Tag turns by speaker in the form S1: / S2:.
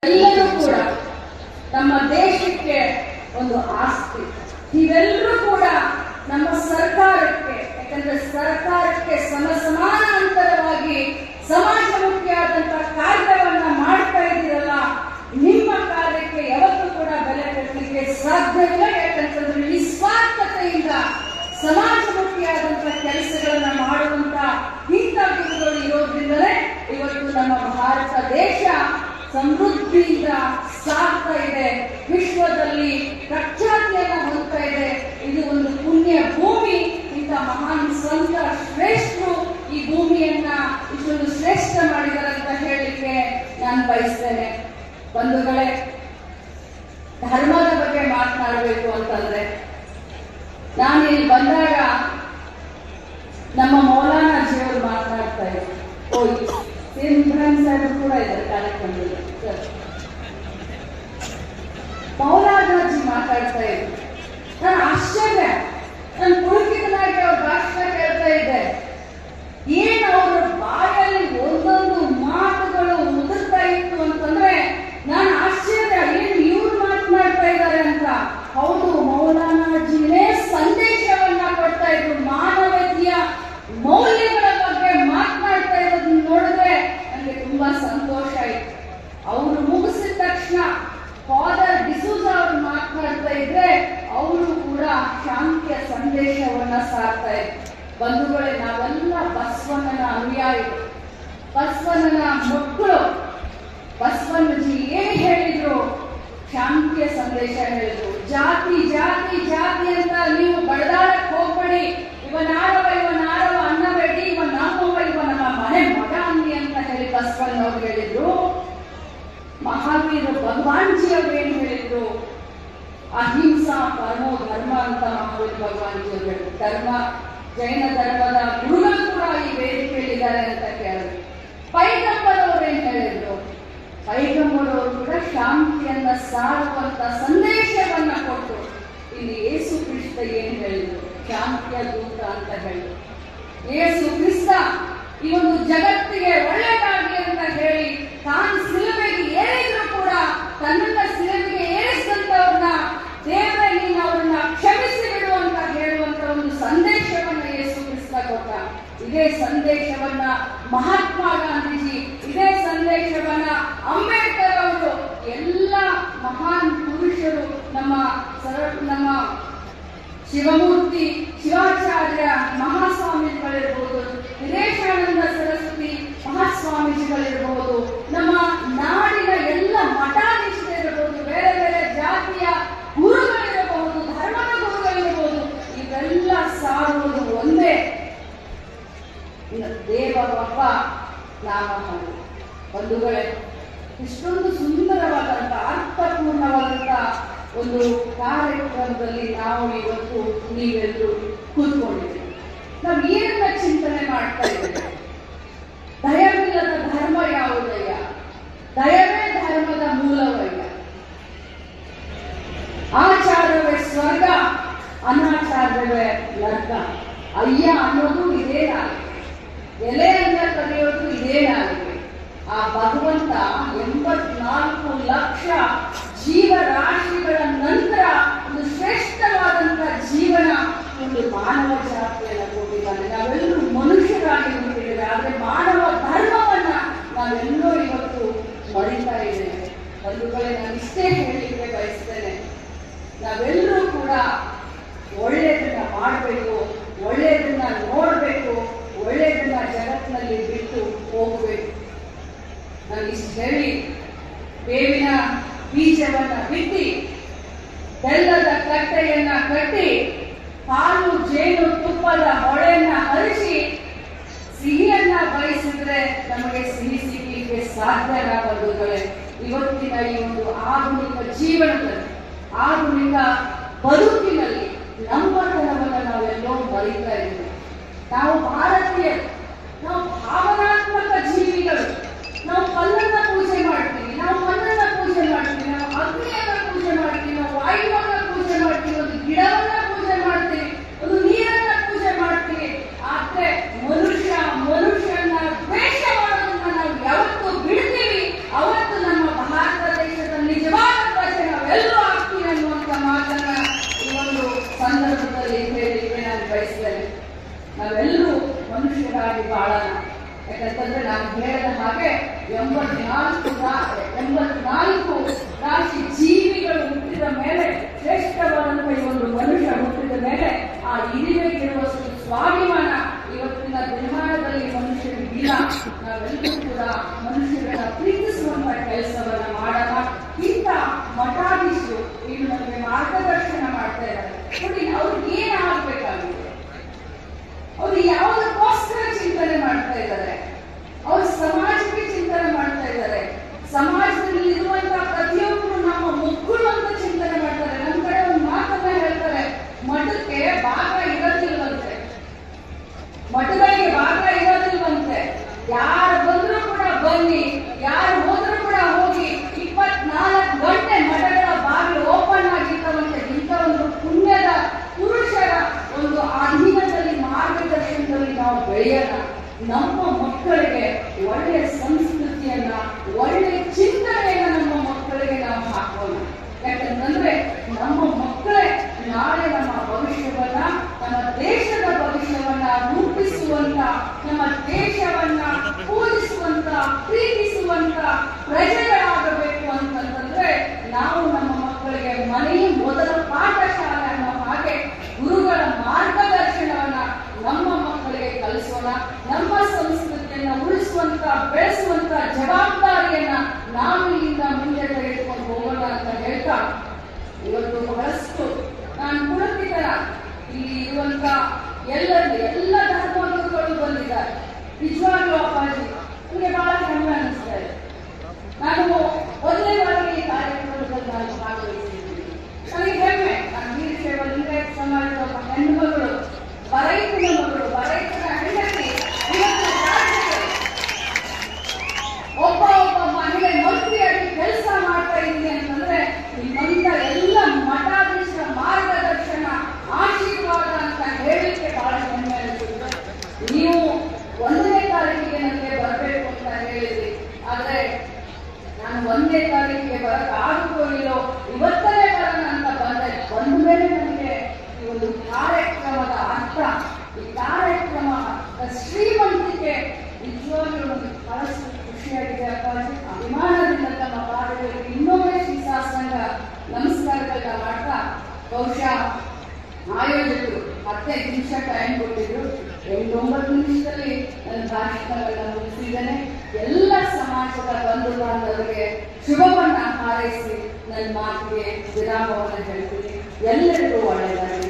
S1: ಎಲ್ಲರೂ ಕೂಡ ನಮ್ಮ ದೇಶಕ್ಕೆ ಒಂದು ಆಸ್ತಿ. ನೀವೆಲ್ಲರೂ ಕೂಡ ನಮ್ಮ ಸರ್ಕಾರಕ್ಕೆ, ಯಾಕಂದ್ರೆ ಸರ್ಕಾರಕ್ಕೆ ಸಮಾನಾಂತರವಾಗಿ ಸಮಾಜಮುಖಿಯಾದಂತಹ ಕಾರ್ಯವನ್ನ ಮಾಡ್ತಾ ಇದ್ದೀರಲ್ಲ, ನಿಮ್ಮ ಕಾರ್ಯಕ್ಕೆ ಯಾವತ್ತೂ ಕೂಡ ಬೆಲೆ ಕಟ್ಟಲಿಕ್ಕೆ ಸಾಧ್ಯವಿಲ್ಲ. ಯಾಕಂತಂದ್ರೆ ನಿಸ್ವಾರ್ಥತೆಯಿಂದ ಸಮಾಜಮುಖಿಯಾದಂತಹ ಕೆಲಸಗಳನ್ನ ಮಾಡುವಂತ ಇಂಥ ಗುರುಗಳು ಇರೋದ್ರಿಂದಲೇ ಇವತ್ತು ನಮ್ಮ ಭಾರತ ದೇಶ ಸಮೃದ್ಧಿಯಿಂದ ಸಾಗ್ತಾ ಇದೆ, ವಿಶ್ವದಲ್ಲಿ ಪ್ರಖ್ಯಾತಿಯನ್ನ ಹೊಂದ್ತಾ ಇದೆ. ಇದು ಒಂದು ಪುಣ್ಯ ಭೂಮಿ. ಇಂಥ ಮಹಾನ್ ಸಂತ ಶ್ರೇಷ್ಠರು ಈ ಭೂಮಿಯನ್ನ ಇಷ್ಟೊಂದು ಶ್ರೇಷ್ಠ ಮಾಡಿದ್ದಾರೆ ಅಂತ ಹೇಳಲಿಕ್ಕೆ ನಾನು ಬಯಸ್ತೇನೆ. ಬಂಧುಗಳೇ, ಧರ್ಮದ ಬಗ್ಗೆ ಮಾತನಾಡಬೇಕು ಅಂತಂದ್ರೆ, ನಾನು ಇಲ್ಲಿ ಬಂದಾಗ ನಮ್ಮ ಮೌಲಾನಾಜಿಯವರು ಮಾತನಾಡ್ತಾ ಇದ್ರು. ಇಬ್ರಾಹಿಂ ಸಾಹೇಬ್ ಕೂಡ ಇದ್ದಾರೆ ಕಾರ್ಯಕ್ರಮದಲ್ಲಿ. ಮೌಲಾನಾಜಿ ಮಾತಾಡ್ತಾ ಇದ್ರು. ನಾನು ಆಶ್ಚರ್ಯ, ನಾನು ಪುರುಕಿತನಾಗಿ ಅವ್ರ ಭಾಷಣ ಕೇಳ್ತಾ ಇದ್ದೆ. ಏನು ಅವರ ಬಾಯಲ್ಲಿ ಒಂದೊಂದು ಮಾತುಗಳು ಉದುರ್ತಾ ಇತ್ತು ಅಂತಂದ್ರೆ ನಾನು ಆಶ್ಚರ್ಯ, ಏನು ಇವ್ರು ಮಾತನಾಡ್ತಾ ಇದ್ದಾರೆ ಅಂತ. ಹೌದು, ಮೌಲಾನಾಜಿನೇ ಸಂದೇಶವನ್ನ ಕೊಡ್ತಾ ಇದ್ರು. ಮಾನವೀಯ ಮೌಲ್ಯಗಳ ಬಗ್ಗೆ ಮಾತನಾಡ್ತಾ ಇರೋದನ್ನ ನೋಡಿದ್ರೆ ನನಗೆ ತುಂಬಾ ಸಂತೋಷ ಆಯ್ತು. ಅವರು ಮುಗಿಸಿದ ತಕ್ಷಣ ಫಾದರ್ ಡಿಸೂಜ ಅವರು ಮಾತನಾಡ್ತಾ ಇದ್ರೆ ಅವರು ಕೂಡ ಶಾಂತಿಯ ಸಂದೇಶವನ್ನ ಸಾರ್ತಾ ಇದ್ರು. ಬಂಧುಗಳೇ, ನಾವೆಲ್ಲ ಬಸವಣ್ಣನ ಅನುಯಾಯಿಗಳು, ಬಸವಣ್ಣನ ಮಕ್ಕಳು. ಬಸವಣ್ಣಜಿ ಏನ್ ಹೇಳಿದ್ರು? ಶಾಂತಿಯ ಸಂದೇಶ ಹೇಳಿದ್ರು. ಜಾತಿ ಜಾತಿ ಜಾತಿ ಅಂತ ನೀವು ಬಡದಾಡಕ್ ಹೋಗ್ಬೇಡಿ, ಇವನಾರವ ಅನ್ನಬೇಡಿ, ಇವ ನಮ್ಮವ, ಇವ ನಮ್ಮ ಮನೆ ಮಗ ಅನ್ನಿ ಅಂತ ಹೇಳಿ ಬಸವಣ್ಣ ಅವ್ರು ಹೇಳಿದ್ರು. ಮಹಾವೀರ ಭಗವಾನ್ ಜಿ ಅವ್ರು ಏನ್ ಹೇಳಿದ್ರು? ಅಹಿಂಸಾ ಪರಮೋ ಧರ್ಮ ಅಂತ ಮಹಾವೀರ ಭಗವಾನ್ ಜಿ ಅವರು ಹೇಳಿದ್ರು. ಧರ್ಮ, ಜೈನ ಧರ್ಮದ ಗುರುಗಳು ಕೂಡ ಈ ವೇದಿಕೆಯಲ್ಲಿದ್ದಾರೆ ಅಂತ ಕೇಳಿದ್ರು. ಪೈಗಂಬರ್ ಅವ್ರು ಏನ್ ಹೇಳಿದ್ರು? ಪೈಗಂಬರ್ ಅವರು ಕೂಡ ಶಾಂತಿಯನ್ನ ಸಾರುವಂತ ಸಂದೇಶವನ್ನ ಕೊಟ್ಟರು. ಇಲ್ಲಿ ಯೇಸು ಕ್ರಿಸ್ತ ಏನ್ ಹೇಳಿದ್ರು? ಶಾಂತಿಯ ದೂತ ಅಂತ ಹೇಳಿದ್ರು. ಯೇಸು ಕ್ರಿಸ್ತ ಈ ಒಂದು ಜಗತ್ತಿಗೆ ಒಳ್ಳೆಯದಾಗಲಿ ಅಂತ ಹೇಳಿ ತಾನು ಸಿಲುಬೆಗೆ ಏರಿದ್ರು ಕೂಡ ತನ್ನನ್ನ ಸಿಲುಬೆಗೆ ಏರಿಸಿದಂತವ್ರನ್ನ ದೇವರೇ ನೀನು ಅವ್ರನ್ನ ಕ್ಷಮಿಸಿ ಬಿಡು ಅಂತ ಹೇಳುವಂತ ಒಂದು ಸಂದೇಶವನ್ನ ಯೇಸು ಕ್ರಿಸ್ತ ಕೊಟ್ಟ. ಇದೇ ಸಂದೇಶವನ್ನ ಮಹಾತ್ಮ ಗಾಂಧೀಜಿ, ಇದೇ ಸಂದೇಶವನ್ನ ಅಂಬೇಡ್ಕರ್ ಅವರು, ಎಲ್ಲ ಮಹಾನ್ ಪುರುಷರು, ನಮ್ಮ ಶಿವಮೂರ್ತಿ ಶಿವಾಚಾರ್ಯ ಮಹಾಸ್ವಾಮೀಜಿಗಳಿರ್ಬೋದು, ವಿದೇಶಾನಂದ ಸರಸ್ವತಿ ಮಹಾಸ್ವಾಮೀಜಿಗಳಿರ್ಬೋದು, ನಮ್ಮ ನಾಡಿನ ಎಲ್ಲ ಮಠಾಧೀಶರಿರ್ಬೋದು, ಬೇರೆ ಬೇರೆ ಜಾತಿಯ ಗುರುಗಳಿರಬಹುದು, ಧರ್ಮದ ಗುರುಗಳಿರಬಹುದು, ಇವೆಲ್ಲ ಸಾರುವುದು ಒಂದೇ, ದೇವರೊಬ್ಬ ನಾಮಹಳ್ಳಿ. ಬಂಧುಗಳೇ, ಇಷ್ಟೊಂದು ಸುಂದರವಾದಂತ ಅರ್ಥಪೂರ್ಣವಾದಂತ ಒಂದು ಕಾರ್ಯಕ್ರಮದಲ್ಲಿ ನಾವು ಇವತ್ತು ನೀವೆಲ್ಲರೂ ಕೂತ್ಕೊಂಡಿದ್ದೀವಿ. ನಾವು ಏನನ್ನ ಚಿಂತನೆ ಮಾಡ್ತಾ ಇದ್ದೇವೆ? ದಯವಿಲ್ಲದ ಧರ್ಮ ಯಾವುದಯ್ಯ? ದಯವೇ ಧರ್ಮದ ಮೂಲವಯ್ಯ. ಆಚಾರವೇ ಸ್ವರ್ಗ, ಅನಾಚಾರವೇ ನರ್ಕ. ಅಯ್ಯ ಅನ್ನೋದು ಇದೇ ನಾಲಿಗೆ, ಎಲೆಯನ್ನ ಕರೆಯೋದು ಇದೇ ನಾಲಿಗೆ. ಆ ಭಗವಂತ 84 ಲಕ್ಷ ಜೀವರಾಶಿಗಳ ನಂತರ ಒಂದು ಶ್ರೇಷ್ಠವಾದಂತ ಜೀವನ, ಒಂದು ಮಾನವ ಜಾತಿಯನ್ನು ಕೊಟ್ಟಿದ್ದಾನೆ. ನಾವೆಲ್ಲರೂ ಮನುಷ್ಯರಾಗಿ ಹುಟ್ಟಿದ್ದೇವೆ, ಆದ್ರೆ ಮಾನವ ಧರ್ಮವನ್ನ ನಾವೆಲ್ಲರೂ ಇವತ್ತು ಮರಿತಾ ಇದ್ದೇವೆ. ಬಂಧುಗಳೇ, ನಾನು ಇಷ್ಟೇ ಹೇಳಲಿಕ್ಕೆ ಬಯಸ್ತೇನೆ, ನಾವೆಲ್ಲರೂ ಕೂಡ ಒಳ್ಳೆಯದನ್ನ ಮಾಡಬೇಕು, ಒಳ್ಳೆಯದನ್ನ ನೋಡಬೇಕು, ಒಳ್ಳೆಯದನ್ನ ಜಗತ್ತಿನಲ್ಲಿ ಬಿಟ್ಟು ಹೋಗಬೇಕು. ನಾನು ಇಷ್ಟು ಹೇಳಿ, ಬೇವಿನ ಬೀಜವನ್ನ ಬಿತ್ತಿ, ಬೆಲ್ಲದ ಕಟ್ಟೆಯನ್ನ ಕಟ್ಟಿ, ಹಾಲು ಜೇನು ತುಪ್ಪದ ಹೊಳೆಯನ್ನ ಹರಿಸಿ ಸಿಹಿಯನ್ನ ಬಯಸಿದ್ರೆ ನಮಗೆ ಸಿಹಿ ಸಿಗಲಿಕ್ಕೆ ಸಾಧ್ಯನಾ? ಬಂಧುಗಳೇ, ಇವತ್ತಿನ ಈ ಒಂದು ಆಧುನಿಕ ಜೀವನದಲ್ಲಿ, ಆಧುನಿಕ ಬದುಕಿನಲ್ಲಿ ನಮ್ಮತನವನ್ನು ನಾವೆಲ್ಲೋ ಮರಿತಾ ಇದ್ದೇವೆ. ನಾವು ಭಾರತೀಯರು, ನಾವು ಭಾವನಾತ್ಮಕ ಜೀವಿಗಳು. ನಾವು ಕಲ್ಲನ್ನ ಪೂಜೆ ಮಾಡ್ತೀವಿ, ನಾವು ಮಣ್ಣನ್ನ ಪೂಜೆ ಮಾಡ್ತೀವಿ, ನಾವು ಅಗ್ನಿಯನ್ನ ಪೂಜೆ ಮಾಡ್ತೀವಿ, ನಾವು ವಾಯುವನ್ನ ಪೂಜೆ ಮಾಡ್ತೀವಿ, ಒಂದು ಗಿಡವನ್ನ ಪೂಜೆ ಮಾಡ್ತೀವಿ, ಒಂದು ನೀರನ್ನ ಪೂಜೆ ಮಾಡ್ತೀವಿ. ಆದ್ರೆ ಮನುಷ್ಯನ ದ್ವೇಷ ಮಾಡೋದನ್ನ ನಾವು ಯಾವತ್ತು ಬಿಡ್ತೀವಿ, ಅವತ್ತು ನಮ್ಮ ಭಾರತ ಸಂತೋಷವಾಗಿ ಬಾಳೋಣ. ಯಾಕಂತಂದ್ರೆ ನಾನು ಹೇಳಿದ ಹಾಗೆ 84 ರಾಶಿ ಜೀವಿಗಳು ಹುಟ್ಟಿದ ಮೇಲೆ, ಶ್ರೇಷ್ಠವಾದಂತಹ ಈ ಒಂದು ಮನುಷ್ಯ ಹುಟ್ಟಿದ ಮೇಲೆ ಆ ಇರುವಷ್ಟು ಸ್ವಾಭಿಮಾನ ಇವತ್ತಿನ ದಿನಮಾನದಲ್ಲಿ ಮನುಷ್ಯರಿಗಿಲ್ಲ. ನಾವೆಲ್ಲರೂ ಕೂಡ ಮನುಷ್ಯರನ್ನ ಪ್ರೀತಿಸುವಂತ ಕೆಲಸವನ್ನ ಮಾಡೋಣ. ಇಂಥ ಮಠಾಧೀಶರು ಇನ್ನು ನಮಗೆ ಮಾರ್ಗದರ್ಶನ ಮಾಡ್ತಾ ಇದ್ದಾರೆ ನೋಡಿ. ಅವ್ರಿಗೆ ಏನಾಗಬೇಕಾಗಿದೆ, ಅವರು ಯಾವುದಕ್ಕೋಸ್ಕರ ಚಿಂತನೆ ಮಾಡ್ತಾ ಇದ್ದಾರೆ? ಅವರು ಸಮಾಜಕ್ಕೆ ಚಿಂತನೆ ಮಾಡ್ತಾ ಇದ್ದಾರೆ. ಸಮಾಜದಲ್ಲಿ ಇರುವಂತಹ ಪ್ರತಿಯೊಬ್ಬರು ನಮ್ಮ ಮಕ್ಕಳು ಅಂತ ಚಿಂತನೆ ಮಾಡ್ತಾರೆ. ನಮ್ಮ ಕಡೆ ಒಂದು ಮಾತನ್ನ ಹೇಳ್ತಾರೆ, ಮಠಕ್ಕೆ ಭಾಗ ಇರೋದಿಲ್ವಂತೆ, ಮಠಗಳಿಗೆ ಭಾಗ ಇರೋದಿಲ್ವಂತೆ. ಯಾರು ಬಂದ್ರು ಕೂಡ ಬನ್ನಿ, ಯಾರು ಹೋದ್ರು ಕೂಡ ಹೋಗಿ, 24 ಗಂಟೆ ಮಠಗಳ ಬಾಗಿಲು ಓಪನ್ ಆಗಿರ್ತವಂತೆ. ಇಂಥ ಒಂದು ಪುಣ್ಯದ ಪುರುಷರ ಒಂದು ಅಧೀನದಲ್ಲಿ ಮಾರ್ಗದರ್ಶನದಲ್ಲಿ ನಾವು ಬೆಳೆಯೋಣ. ನಮ್ಮ ಮಕ್ಕಳಿಗೆ ಒಳ್ಳೆಯ ಸಂಸ್ಕೃತಿಯನ್ನ, ಒಳ್ಳೆಯ ಚಿಂತನೆಯನ್ನ ನಮ್ಮ ಮಕ್ಕಳಿಗೆ ನಾವು ಹಾಕೋಣ. ಯಾಕಂತಂದ್ರೆ ನಮ್ಮ ಮಕ್ಕಳೇ ನಾಳೆ ನಮ್ಮ ಭವಿಷ್ಯವನ್ನ, ನಮ್ಮ ದೇಶದ ಭವಿಷ್ಯವನ್ನ ರೂಪಿಸುವಂತ, ನಮ್ಮ ದೇಶವನ್ನ ಪೂಜಿಸುವಂತ, ಪ್ರೀತಿಸುವಂತ ಪ್ರಜೆಗಳಾಗಬೇಕು ಅಂತಂದ್ರೆ ನಾವು ನಮ್ಮ ಮಕ್ಕಳಿಗೆ ಮನೆಯ ಮೊದಲ ಪಾಠಶಾಲೆ ಅನ್ನೋ ಹಾಗೆ ಗುರುಗಳ ಮಾರ್ಗದರ್ಶನವನ್ನ ನಮ್ಮ ಮಕ್ಕಳಿಗೆ ಕಲಿಸೋಣ. ನಮ್ಮ ಸಂಸ್ಕೃತಿಯನ್ನ ಉಳಿಸುವಂತ, ಬೆಳೆಸುವಂತ ಜವಾಬ್ದಾರಿಯನ್ನ ನಾವು ಇಲ್ಲಿಂದ ಮುಂದೆ ತೆಗೆದುಕೊಂಡು ಹೋಗೋಣ ಅಂತ ಹೇಳ್ತಾ, ಇವತ್ತು ಬಹಳಷ್ಟು ನಾನು ಪುಳಕಿತರ ಇಲ್ಲಿ ಇರುವಂತ ಎಲ್ಲ ಧರ್ಮಗುರುಗಳು ಬಂದಿದ್ದಾರೆ. ನಿಜವಾಗ್ಲೂ ಅಪ್ಪಾಜಿ ನನಗೆ ಬಹಳ ಹೆಮ್ಮೆ ಅನಿಸ್ತಾ ಇದೆ. ನಾನು ಮೊದಲನೇ ಬಾರಿಗೆ ಈ ಕಾರ್ಯಕ್ರಮದಲ್ಲಿ ನಾನು ಭಾಗವಹಿಸಿದ್ದೀನಿ. ನನಗೆ ಹೆಮ್ಮೆ. ನಾನು ವೀರಶೈವ ಲಿಂಗಾಯತ ಸಮಾಜದ ಒಬ್ಬ ಹೆಣ್ಣು ಮಗಳು, ಬರೈತನ ಮಗಳು, ಬರೈತನ ಹೆಂಡತಿ, ಒಬ್ಬ ಮಹಿಳೆ ಮಂತ್ರಿಯಾಗಿ ಕೆಲಸ ಮಾಡ್ತಾ ಇದ್ದೀನಿ ಅಂತಂದ್ರೆ ನಿಮ್ಮಿಂದ ಎಲ್ಲ ಮಠಾಧೀಶರ ಮಾರ್ಗದರ್ಶನ, ಆಶೀರ್ವಾದ ಅಂತ ಹೇಳಲಿಕ್ಕೆ ಬಹಳ ಹೆಮ್ಮೆ ಅನಿಸುತ್ತೆ. ನೀವು 1ನೇ ತಾರೀಕಿಗೆ ನನಗೆ ಬರಬೇಕು ಅಂತ ಹೇಳಿದ್ರಿ, ಆದ್ರೆ ನಾನು 1ನೇ ತಾರೀಕಿಗೆ ಬರಕ್ಕಾಗುತ್ತೋ ಇಲ್ಲೋ, ಇವತ್ತನೇ ಬರೋಣ ಅಂತ ಬಂದೆ. ಬಂದ ಮೇಲೆ ನನಗೆ ಈ ಒಂದು ಕಾರ್ಯಕ್ರಮದ ಅರ್ಥ, ಈ ಕಾರ್ಯಕ್ರಮ ಶ್ರೀಮಂತಿಕೆ ನಿಜವಾಗ್ಲೂ ನನಗೆ ಬಹಳಷ್ಟು ಖುಷಿಯಾಗಿದೆ ಅಪ್ಪಾಜಿ. ಅಭಿಮಾನದಿಂದ ತಮ್ಮ ಪಾದಗಳಿಗೆ ಇನ್ನೊಮ್ಮೆ ಶ್ರೀಸಾಸಂಗ ನಮಸ್ಕಾರಗಳನ್ನ ಮಾಡ್ತಾ, ಬಹುಶಃ ಆಯೋಜಕರು 15 ನಿಮಿಷ ಟೈಮ್ ಕೊಟ್ಟಿದ್ರು. 8-9 ನಿಮಿಷದಲ್ಲಿ ನನ್ನ ಭಾಷಣಗಳನ್ನ ಮುಗಿಸಿದ್ದೇನೆ. ಎಲ್ಲ ಸಮಾಜದ ಬಂಧು ಬಾಂಧವರಿಗೆ ಶುಭವನ್ನ ಹಾರೈಸಿ ನನ್ನ ಮಾತಿಗೆ ವಿರಾಮವನ್ನು ಹೇಳ್ತೀನಿ. ಎಲ್ಲರಿಗೂ ಒಳ್ಳೆಯದಾಗಲಿ.